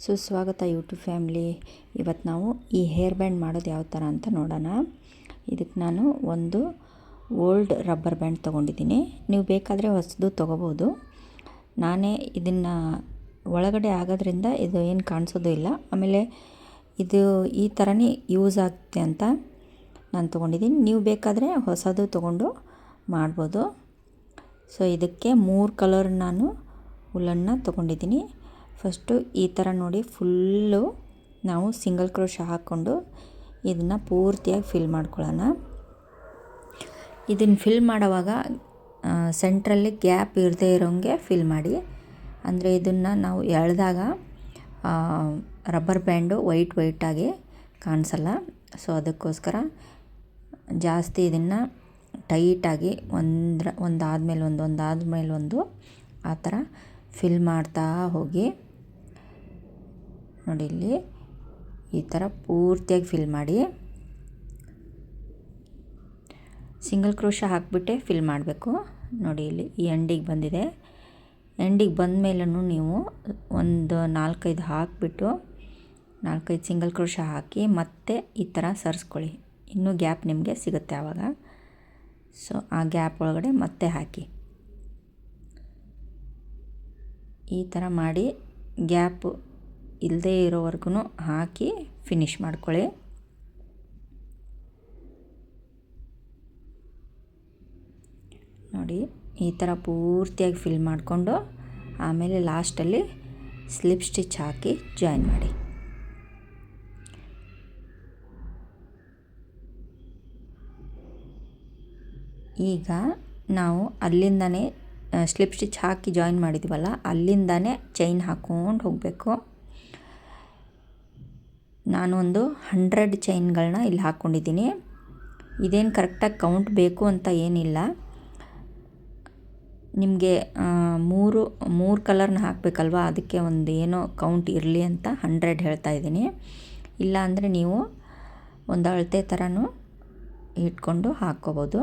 ಸುಸ್ವಾಗತ YouTube family. ಇವತ್ತು ನಾವು ಈ ಹೇರ್ ಬ್ಯಾಂಡ್ ಮಾಡೋದು ಯಾವ ಥರ ಅಂತ ನೋಡೋಣ. ಇದಕ್ಕೆ ನಾನು ಒಂದು ಓಲ್ಡ್ ರಬ್ಬರ್ ಬ್ಯಾಂಡ್ ತೊಗೊಂಡಿದ್ದೀನಿ. ನೀವು ಬೇಕಾದರೆ ಹೊಸದು ತೊಗೋಬೋದು. ನಾನೇ ಇದನ್ನು ಒಳಗಡೆ ಆಗೋದ್ರಿಂದ ಇದು ಏನು ಕಾಣಿಸೋದು ಇಲ್ಲ. ಆಮೇಲೆ ಇದು ಈ ಥರನೇ ಯೂಸ್ ಆಗುತ್ತೆ ಅಂತ ನಾನು ತೊಗೊಂಡಿದ್ದೀನಿ. ನೀವು ಬೇಕಾದರೆ ಹೊಸದು ತೊಗೊಂಡು ಮಾಡ್ಬೋದು. ಸೊ ಇದಕ್ಕೆ 3 ಕಲರ್ ನಾನು ಉಲ್ಲನ್ನು ತೊಗೊಂಡಿದ್ದೀನಿ. ಫಸ್ಟು ಈ ಥರ ನೋಡಿ ಫುಲ್ಲು ನಾವು ಸಿಂಗಲ್ ಕ್ರೋಶೆ ಹಾಕ್ಕೊಂಡು ಇದನ್ನು ಪೂರ್ತಿಯಾಗಿ ಫಿಲ್ ಮಾಡ್ಕೊಳ್ಳೋಣ. ಇದನ್ನು ಫಿಲ್ ಮಾಡೋವಾಗ ಸೆಂಟ್ರಲ್ಲಿ ಗ್ಯಾಪ್ ಇರದೇ ಇರೋಂಗೆ ಫಿಲ್ ಮಾಡಿ. ಅಂದರೆ ಇದನ್ನು ನಾವು ಎಳೆದಾಗ ರಬ್ಬರ್ ಬ್ಯಾಂಡು ವೈಟಾಗಿ ಕಾಣಿಸಲ್ಲ. ಸೊ ಅದಕ್ಕೋಸ್ಕರ ಜಾಸ್ತಿ ಇದನ್ನು ಟೈಟಾಗಿ ಒಂದಾದ್ಮೇಲೆ ಒಂದು ಆ ಥರ ಫಿಲ್ ಮಾಡ್ತಾ ಹೋಗಿ. ನೋಡಿ ಇಲ್ಲಿ ಈ ಥರ ಪೂರ್ತಿಯಾಗಿ ಫಿಲ್ ಮಾಡಿ. ಸಿಂಗಲ್ ಕ್ರೋಶೆ ಹಾಕಿಬಿಟ್ಟೆ ಫಿಲ್ ಮಾಡಬೇಕು. ನೋಡಿ ಇಲ್ಲಿ ಈ ಎಂಡಿಗೆ ಬಂದಿದೆ. ಎಂಡಿಗೆ ಬಂದ ಮೇಲೂ ನೀವು ಒಂದು 4-5 ಹಾಕಿಬಿಟ್ಟು 4-5 ಸಿಂಗಲ್ ಕ್ರೋಶೆ ಹಾಕಿ ಮತ್ತೆ ಈ ಥರ ಸರಿಸ್ಕೊಳ್ಳಿ. ಇನ್ನೂ ಗ್ಯಾಪ್ ನಿಮಗೆ ಸಿಗುತ್ತೆ ಆವಾಗ. ಸೊ ಆ ಗ್ಯಾಪ್ ಒಳಗಡೆ ಮತ್ತೆ ಹಾಕಿ. ಈ ಥರ ಮಾಡಿ ಗ್ಯಾಪ್ ಇಲ್ಲದೇ ಇರೋವರೆಗೂ ಹಾಕಿ ಫಿನಿಷ್ ಮಾಡ್ಕೊಳ್ಳಿ. ನೋಡಿ ಈ ಥರ ಪೂರ್ತಿಯಾಗಿ ಫಿಲ್ ಮಾಡಿಕೊಂಡು ಆಮೇಲೆ ಲಾಸ್ಟಲ್ಲಿ ಸ್ಲಿಪ್ ಸ್ಟಿಚ್ ಹಾಕಿ ಜಾಯಿನ್ ಮಾಡಿ. ಈಗ ನಾವು ಅಲ್ಲಿಂದನೇ ಸ್ಲಿಪ್ ಸ್ಟಿಚ್ ಹಾಕಿ ಜಾಯಿನ್ ಮಾಡಿದ್ವಲ್ಲ, ಅಲ್ಲಿಂದನೇ ಚೈನ್ ಹಾಕ್ಕೊಂಡು ಹೋಗಬೇಕು. ನಾನು ಒಂದು 100 ಚೈನ್ಗಳನ್ನ ಇಲ್ಲಿ ಹಾಕ್ಕೊಂಡಿದ್ದೀನಿ. ಇದೇನು ಕರೆಕ್ಟಾಗಿ ಕೌಂಟ್ ಬೇಕು ಅಂತ ಏನಿಲ್ಲ. ನಿಮಗೆ ಮೂರು ಕಲರ್ನ ಹಾಕಬೇಕಲ್ವ, ಅದಕ್ಕೆ ಒಂದು ಏನೋ ಕೌಂಟ್ ಇರಲಿ ಅಂತ 100 ಹೇಳ್ತಾ ಇದ್ದೀನಿ. ಇಲ್ಲ ಅಂದರೆ ನೀವು ಒಂದು ಅಳತೆ ಥರನೂ ಇಟ್ಕೊಂಡು ಹಾಕ್ಕೋಬೋದು.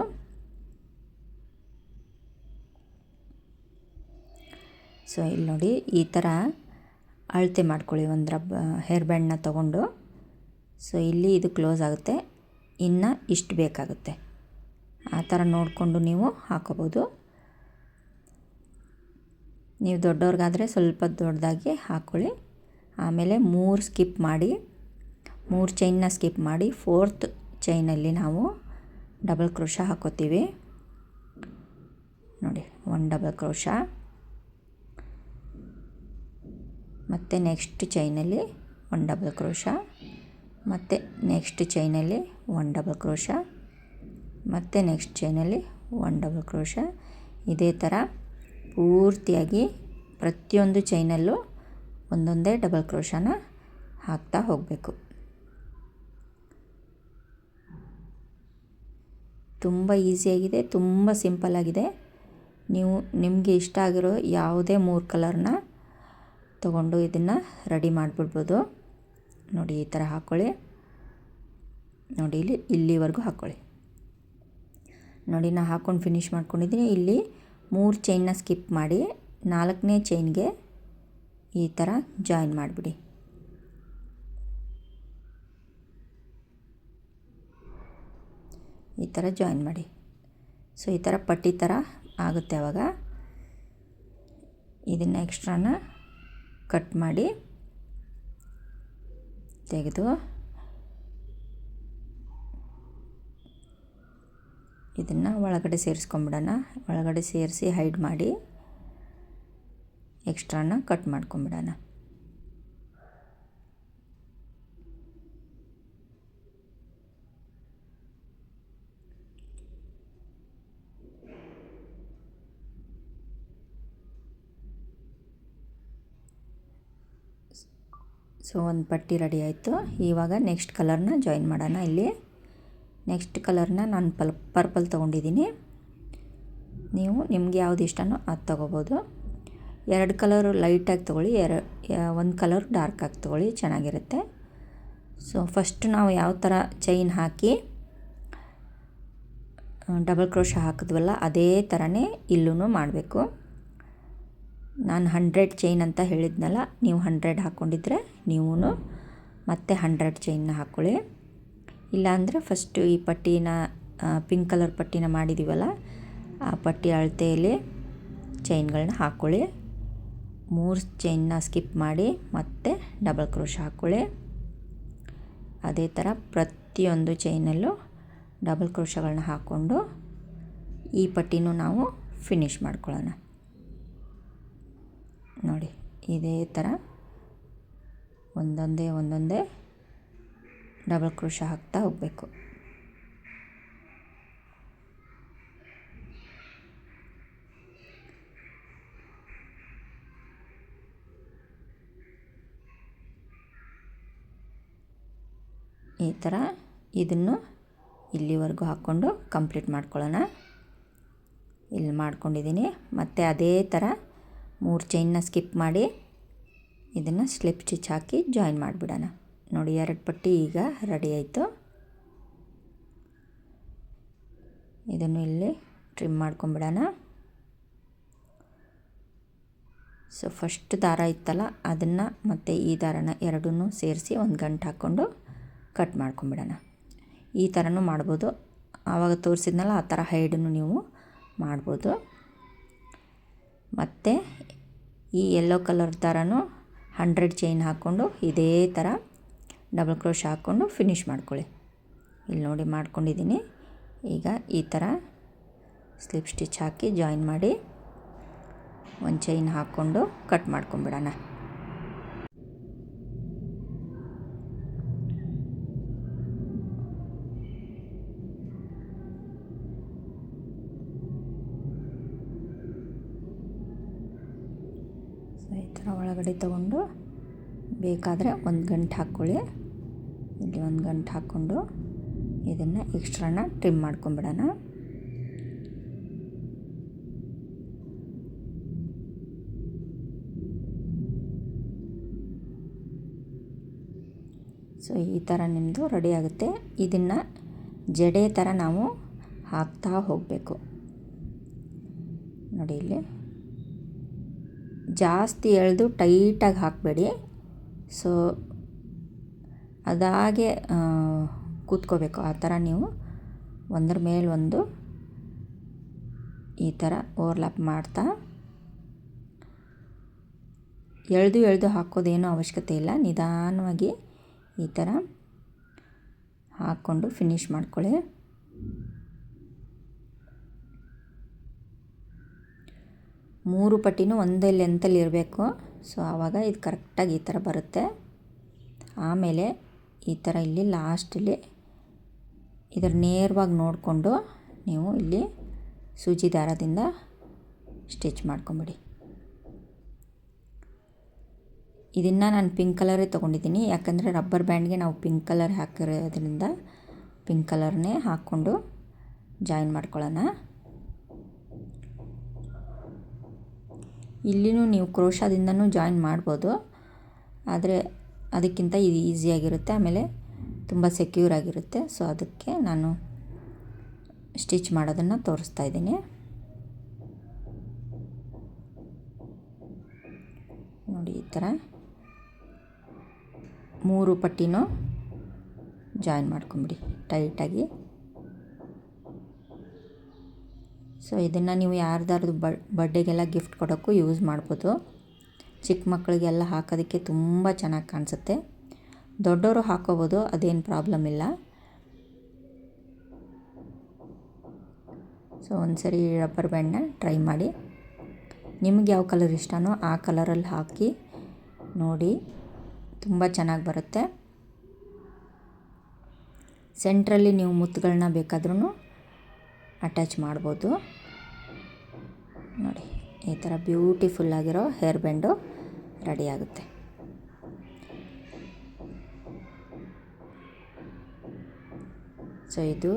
ಸೊ ಇಲ್ಲಿ ನೋಡಿ ಈ ಥರ ಅಳತೆ ಮಾಡ್ಕೊಳ್ಳಿ ಒಂದು ಹೇರ್ ಬ್ಯಾಂಡ್ನ ತೊಗೊಂಡು. ಸೊ ಇಲ್ಲಿ ಇದು ಕ್ಲೋಸ್ ಆಗುತ್ತೆ, ಇನ್ನು ಇಷ್ಟು ಬೇಕಾಗುತ್ತೆ. ಆ ಥರ ನೋಡಿಕೊಂಡು ನೀವು ಹಾಕೋಬೋದು. ನೀವು ದೊಡ್ಡವ್ರಿಗಾದರೆ ಸ್ವಲ್ಪ ದೊಡ್ಡದಾಗಿ ಹಾಕ್ಕೊಳ್ಳಿ. ಆಮೇಲೆ 3 ಚೈನ್ನ ಸ್ಕಿಪ್ ಮಾಡಿ 4th ಚೈನಲ್ಲಿ ನಾವು ಡಬಲ್ ಕ್ರೋಶೆ ಹಾಕೋತೀವಿ. ನೋಡಿ 1 ಡಬಲ್ ಕ್ರೋಶೆ, ಮತ್ತು ನೆಕ್ಸ್ಟ್ ಚೈನಲ್ಲಿ 1 ಡಬಲ್ ಕ್ರೋಶೆ, ಮತ್ತು ನೆಕ್ಸ್ಟ್ ಚೈನಲ್ಲಿ 1 ಡಬಲ್ ಕ್ರೋಶೆ, ಮತ್ತು ನೆಕ್ಸ್ಟ್ ಚೈನಲ್ಲಿ 1 ಡಬಲ್ ಕ್ರೋಶೆ. ಇದೇ ಥರ ಪೂರ್ತಿಯಾಗಿ ಪ್ರತಿಯೊಂದು ಚೈನಲ್ಲೂ ಒಂದೊಂದೇ ಡಬಲ್ ಕ್ರೋಶನ ಹಾಕ್ತಾ ಹೋಗಬೇಕು. ತುಂಬ ಈಸಿಯಾಗಿದೆ, ತುಂಬ ಸಿಂಪಲ್ಲಾಗಿದೆ. ನೀವು ನಿಮಗೆ ಇಷ್ಟ ಆಗಿರೋ ಯಾವುದೇ 3 ಕಲರ್ನ ತೊಗೊಂಡು ಇದನ್ನು ರೆಡಿ ಮಾಡಿಬಿಡ್ಬೋದು. ನೋಡಿ ಈ ಥರ ಹಾಕ್ಕೊಳ್ಳಿ. ನೋಡಿ ಇಲ್ಲಿವರೆಗೂ ಹಾಕ್ಕೊಳ್ಳಿ. ನೋಡಿ ನಾನು ಹಾಕ್ಕೊಂಡು ಫಿನಿಷ್ ಮಾಡ್ಕೊಂಡಿದ್ದೀನಿ. ಇಲ್ಲಿ 3 ಚೈನ್ನ ಸ್ಕಿಪ್ ಮಾಡಿ 4ನೇ ಚೈನ್ಗೆ ಈ ಥರ ಜಾಯಿನ್ ಮಾಡಿಬಿಡಿ. ಈ ಥರ ಜಾಯಿನ್ ಮಾಡಿ. ಸೊ ಈ ಥರ ಪಟ್ಟಿ ಥರ ಆಗುತ್ತೆ. ಆವಾಗ ಇದನ್ನು ಎಕ್ಸ್ಟ್ರಾನ ಕಟ್ ಮಾಡಿ ತೆಗೆದು ಇದನ್ನು ಒಳಗಡೆ ಸೇರಿಸ್ಕೊಂಬಿಡೋಣ. ಒಳಗಡೆ ಸೇರಿಸಿ ಹೈಡ್ ಮಾಡಿ ಎಕ್ಸ್ಟ್ರಾನ ಕಟ್ ಮಾಡ್ಕೊಂಬಿಡೋಣ. ಸೊ ಒಂದು ಪಟ್ಟಿ ರೆಡಿ ಆಯಿತು. ಇವಾಗ ನೆಕ್ಸ್ಟ್ ಕಲರ್ನ ಜಾಯಿನ್ ಮಾಡೋಣ. ಇಲ್ಲಿ ನೆಕ್ಸ್ಟ್ ಕಲರ್ನ ನಾನು ಪರ್ಪಲ್ ತೊಗೊಂಡಿದ್ದೀನಿ. ನೀವು ನಿಮ್ಗೆ ಯಾವ್ದು ಇಷ್ಟನೋ ಅದು ತೊಗೋಬೋದು. 2 ಕಲರು ಲೈಟಾಗಿ ತೊಗೊಳ್ಳಿ, 1 ಕಲರ್ ಡಾರ್ಕಾಗಿ ತೊಗೊಳ್ಳಿ, ಚೆನ್ನಾಗಿರುತ್ತೆ. ಸೊ ಫಸ್ಟ್ ನಾವು ಯಾವ ಥರ ಚೈನ್ ಹಾಕಿ ಡಬಲ್ ಕ್ರೋಶೆ ಹಾಕಿದ್ವಲ್ಲ ಅದೇ ಥರನೇ ಇಲ್ಲೂ ಮಾಡಬೇಕು. ನಾನು 100 ಚೈನ್ ಅಂತ ಹೇಳಿದ್ನಲ್ಲ, ನೀವು 100 ಹಾಕ್ಕೊಂಡಿದ್ರೆ ನೀವು ಮತ್ತೆ 100 ಚೈನ್ನ ಹಾಕ್ಕೊಳ್ಳಿ. ಇಲ್ಲಾಂದರೆ ಫಸ್ಟು ಈ ಪಟ್ಟಿನ ಪಿಂಕ್ ಕಲರ್ ಪಟ್ಟಿನ ಮಾಡಿದ್ದೀವಲ್ಲ, ಆ ಪಟ್ಟಿ ಅಳತೆಯಲ್ಲಿ ಚೈನ್ಗಳನ್ನ ಹಾಕ್ಕೊಳ್ಳಿ. 3 ಚೈನ್ನ ಸ್ಕಿಪ್ ಮಾಡಿ ಮತ್ತೆ ಡಬಲ್ ಕ್ರೋಶ್ ಹಾಕ್ಕೊಳ್ಳಿ. ಅದೇ ಥರ ಪ್ರತಿಯೊಂದು ಚೈನಲ್ಲೂ ಡಬಲ್ ಕ್ರೋಶಗಳನ್ನ ಹಾಕ್ಕೊಂಡು ಈ ಪಟ್ಟಿನೂ ನಾವು ಫಿನಿಷ್ ಮಾಡ್ಕೊಳ್ಳೋಣ. ನೋಡಿ, ಇದೇ ಥರ ಒಂದೊಂದೇ ಡಬಲ್ ಕ್ರೋಶ ಹಾಕ್ತಾ ಹೋಗಬೇಕು. ಈ ಥರ ಇದನ್ನು ಇಲ್ಲಿವರೆಗೂ ಹಾಕ್ಕೊಂಡು ಕಂಪ್ಲೀಟ್ ಮಾಡ್ಕೊಳ್ಳೋಣ. ಇಲ್ಲಿ ಮಾಡ್ಕೊಂಡಿದ್ದೀನಿ. ಮತ್ತು ಅದೇ ಥರ 3 ಚೈನ್ನ ಸ್ಕಿಪ್ ಮಾಡಿ ಇದನ್ನು ಸ್ಲಿಪ್ ಸ್ಟಿಚ್ ಹಾಕಿ ಜಾಯಿನ್ ಮಾಡಿಬಿಡೋಣ. ನೋಡಿ, 2 ಪಟ್ಟಿ ಈಗ ರೆಡಿ ಆಯಿತು. ಇದನ್ನು ಇಲ್ಲಿ ಟ್ರಿಮ್ ಮಾಡ್ಕೊಂಬಿಡೋಣ. ಸೊ ಫಸ್ಟ್ ದಾರ ಇತ್ತಲ್ಲ, ಅದನ್ನು ಮತ್ತು ಈ ದಾರನ ಎರಡನ್ನೂ ಸೇರಿಸಿ ಒಂದು ಗಂಟು ಹಾಕ್ಕೊಂಡು ಕಟ್ ಮಾಡ್ಕೊಂಬಿಡೋಣ. ಈ ಥರನೂ ಮಾಡ್ಬೋದು. ಆವಾಗ ತೋರಿಸಿದ್ನಲ್ಲ ಆ ಥರ ಹೈಡನ್ನು ನೀವು ಮಾಡ್ಬೋದು. ಮತ್ತು ಈ ಯೆಲ್ಲೋ ಕಲರ್ ದಾರನೂ 100 ಚೈನ್ ಹಾಕ್ಕೊಂಡು ಇದೇ ಥರ ಡಬಲ್ ಕ್ರೋಶ್ ಹಾಕ್ಕೊಂಡು ಫಿನಿಷ್ ಮಾಡ್ಕೊಳ್ಳಿ. ಇಲ್ಲಿ ನೋಡಿ ಮಾಡ್ಕೊಂಡಿದ್ದೀನಿ. ಈಗ ಈ ಥರ ಸ್ಲಿಪ್ ಸ್ಟಿಚ್ ಹಾಕಿ ಜಾಯಿನ್ ಮಾಡಿ ಒಂದು ಚೈನ್ ಹಾಕ್ಕೊಂಡು ಕಟ್ ಮಾಡ್ಕೊಂಬಿಡೋಣ. ಈ ಥರ ಒಳಗಡೆ ತಗೊಂಡು ಬೇಕಾದರೆ ಒಂದು ಗಂಟು ಹಾಕ್ಕೊಳ್ಳಿ. ಇಲ್ಲಿ ಒಂದು ಗಂಟು ಹಾಕ್ಕೊಂಡು ಇದನ್ನು ಎಕ್ಸ್ಟ್ರಾನ ಟ್ರಿಮ್ ಮಾಡ್ಕೊಂಬಿಡೋಣ. ಸೊ ಈ ಥರ ನಿಮ್ಮದು ರೆಡಿ ಆಗುತ್ತೆ. ಇದನ್ನು ಜಡೆ ಥರ ನಾವು ಹಾಕ್ತಾ ಹೋಗಬೇಕು. ನೋಡಿ, ಇಲ್ಲಿ ಜಾಸ್ತಿ ಎಳೆದು ಟೈಟಾಗಿ ಹಾಕಬೇಡಿ. ಸೊ ಅದಾಗೆ ಕೂತ್ಕೋಬೇಕು. ಆ ಥರ ನೀವು ಒಂದರ ಮೇಲೆ ಒಂದು ಈ ಥರ ಓವರ್ಲ್ಯಾಪ್ ಮಾಡ್ತಾ ಎಳೆದು ಹಾಕೋದೇನೂ ಅವಶ್ಯಕತೆ ಇಲ್ಲ. ನಿಧಾನವಾಗಿ ಈ ಥರ ಹಾಕ್ಕೊಂಡು ಫಿನಿಷ್ ಮಾಡ್ಕೊಳ್ಳಿ. ಮೂರು ಪಟ್ಟಿನೂ ಒಂದೇ ಲೆಂತಲ್ಲಿ ಇರಬೇಕು. ಸೊ ಆವಾಗ ಇದು ಕರೆಕ್ಟಾಗಿ ಈ ಥರ ಬರುತ್ತೆ. ಆಮೇಲೆ ಈ ಥರ ಇಲ್ಲಿ ಲಾಸ್ಟಲ್ಲಿ ಇದರ ನೇರವಾಗಿ ನೋಡಿಕೊಂಡು ನೀವು ಇಲ್ಲಿ ಸೂಜಿ ದಾರದಿಂದ ಸ್ಟಿಚ್ ಮಾಡ್ಕೊಂಬಿಡಿ. ಇದನ್ನು ನಾನು ಪಿಂಕ್ ಕಲರೇ ತೊಗೊಂಡಿದ್ದೀನಿ. ಯಾಕಂದರೆ ರಬ್ಬರ್ ಬ್ಯಾಂಡ್ಗೆ ನಾವು ಪಿಂಕ್ ಕಲರ್ ಹಾಕಿರೋದ್ರಿಂದ ಪಿಂಕ್ ಕಲರ್ನೇ ಹಾಕ್ಕೊಂಡು ಜಾಯಿನ್ ಮಾಡ್ಕೊಳ್ಳೋಣ. ಇಲ್ಲಿನೂ ನೀವು ಕ್ರೋಶಾದಿಂದನೂ ಜಾಯಿನ್ ಮಾಡ್ಬೋದು, ಆದರೆ ಅದಕ್ಕಿಂತ ಇದು ಈಸಿಯಾಗಿರುತ್ತೆ. ಆಮೇಲೆ ತುಂಬ ಸೆಕ್ಯೂರ್ ಆಗಿರುತ್ತೆ. ಸೊ ಅದಕ್ಕೆ ನಾನು ಸ್ಟಿಚ್ ಮಾಡೋದನ್ನು ತೋರಿಸ್ತಾ ಇದ್ದೀನಿ. ನೋಡಿ, ಈ ಥರ 3 ಪಟ್ಟಿನೂ ಜಾಯಿನ್ ಮಾಡ್ಕೊಂಬಿಡಿ ಟೈಟಾಗಿ. ಸೊ ಇದನ್ನು ನೀವು ಯಾರ್ದಾರ್ದು ಬರ್ಡೇಗೆಲ್ಲ ಗಿಫ್ಟ್ ಕೊಡೋಕ್ಕೂ ಯೂಸ್ ಮಾಡ್ಬೋದು. ಚಿಕ್ಕ ಮಕ್ಕಳಿಗೆಲ್ಲ ಹಾಕೋದಕ್ಕೆ ತುಂಬ ಚೆನ್ನಾಗಿ ಕಾಣಿಸುತ್ತೆ. ದೊಡ್ಡವರು ಹಾಕೋಬೋದು, ಅದೇನು ಪ್ರಾಬ್ಲಮ್ ಇಲ್ಲ. ಸೊ ಒಂದ್ಸರಿ ರಬ್ಬರ್ ಬ್ಯಾಂಡ್ನ ಟ್ರೈ ಮಾಡಿ. ನಿಮ್ಗೆ ಯಾವ ಕಲರ್ ಇಷ್ಟನೋ ಆ ಕಲರಲ್ಲಿ ಹಾಕಿ ನೋಡಿ, ತುಂಬ ಚೆನ್ನಾಗಿ ಬರುತ್ತೆ. ಸೆಂಟ್ರಲ್ಲಿ ನೀವು ಮುತ್ತುಗಳನ್ನ ಬೇಕಾದ್ರೂ ಅಟ್ಯಾಚ್ ಮಾಡ್ಬೋದು. ನೋಡಿ, ಈ ಥರ ಬ್ಯೂಟಿಫುಲ್ಲಾಗಿರೋ ಹೇರ್ ಬ್ಯಾಂಡು ರೆಡಿ ಆಗುತ್ತೆ. ಸೊ ಇದು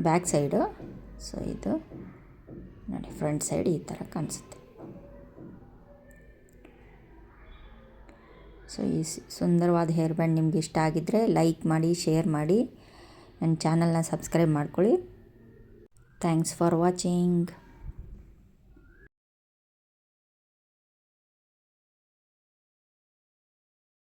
ಬ್ಯಾಕ್ ಸೈಡು. ಸೊ ಇದು ನೋಡಿ, ಫ್ರಂಟ್ ಸೈಡ್ ಈ ಥರ ಕಾಣಿಸುತ್ತೆ. ಸೊ ಈ ಸುಂದರವಾದ ಹೇರ್ ಬ್ಯಾಂಡ್ ನಿಮ್ಗೆ ಇಷ್ಟ ಆಗಿದ್ದರೆ ಲೈಕ್ ಮಾಡಿ, ಶೇರ್ ಮಾಡಿ, ನನ್ನ ಚಾನಲ್ನ ಸಬ್ಸ್ಕ್ರೈಬ್ ಮಾಡ್ಕೊಳ್ಳಿ. Thanks for watching.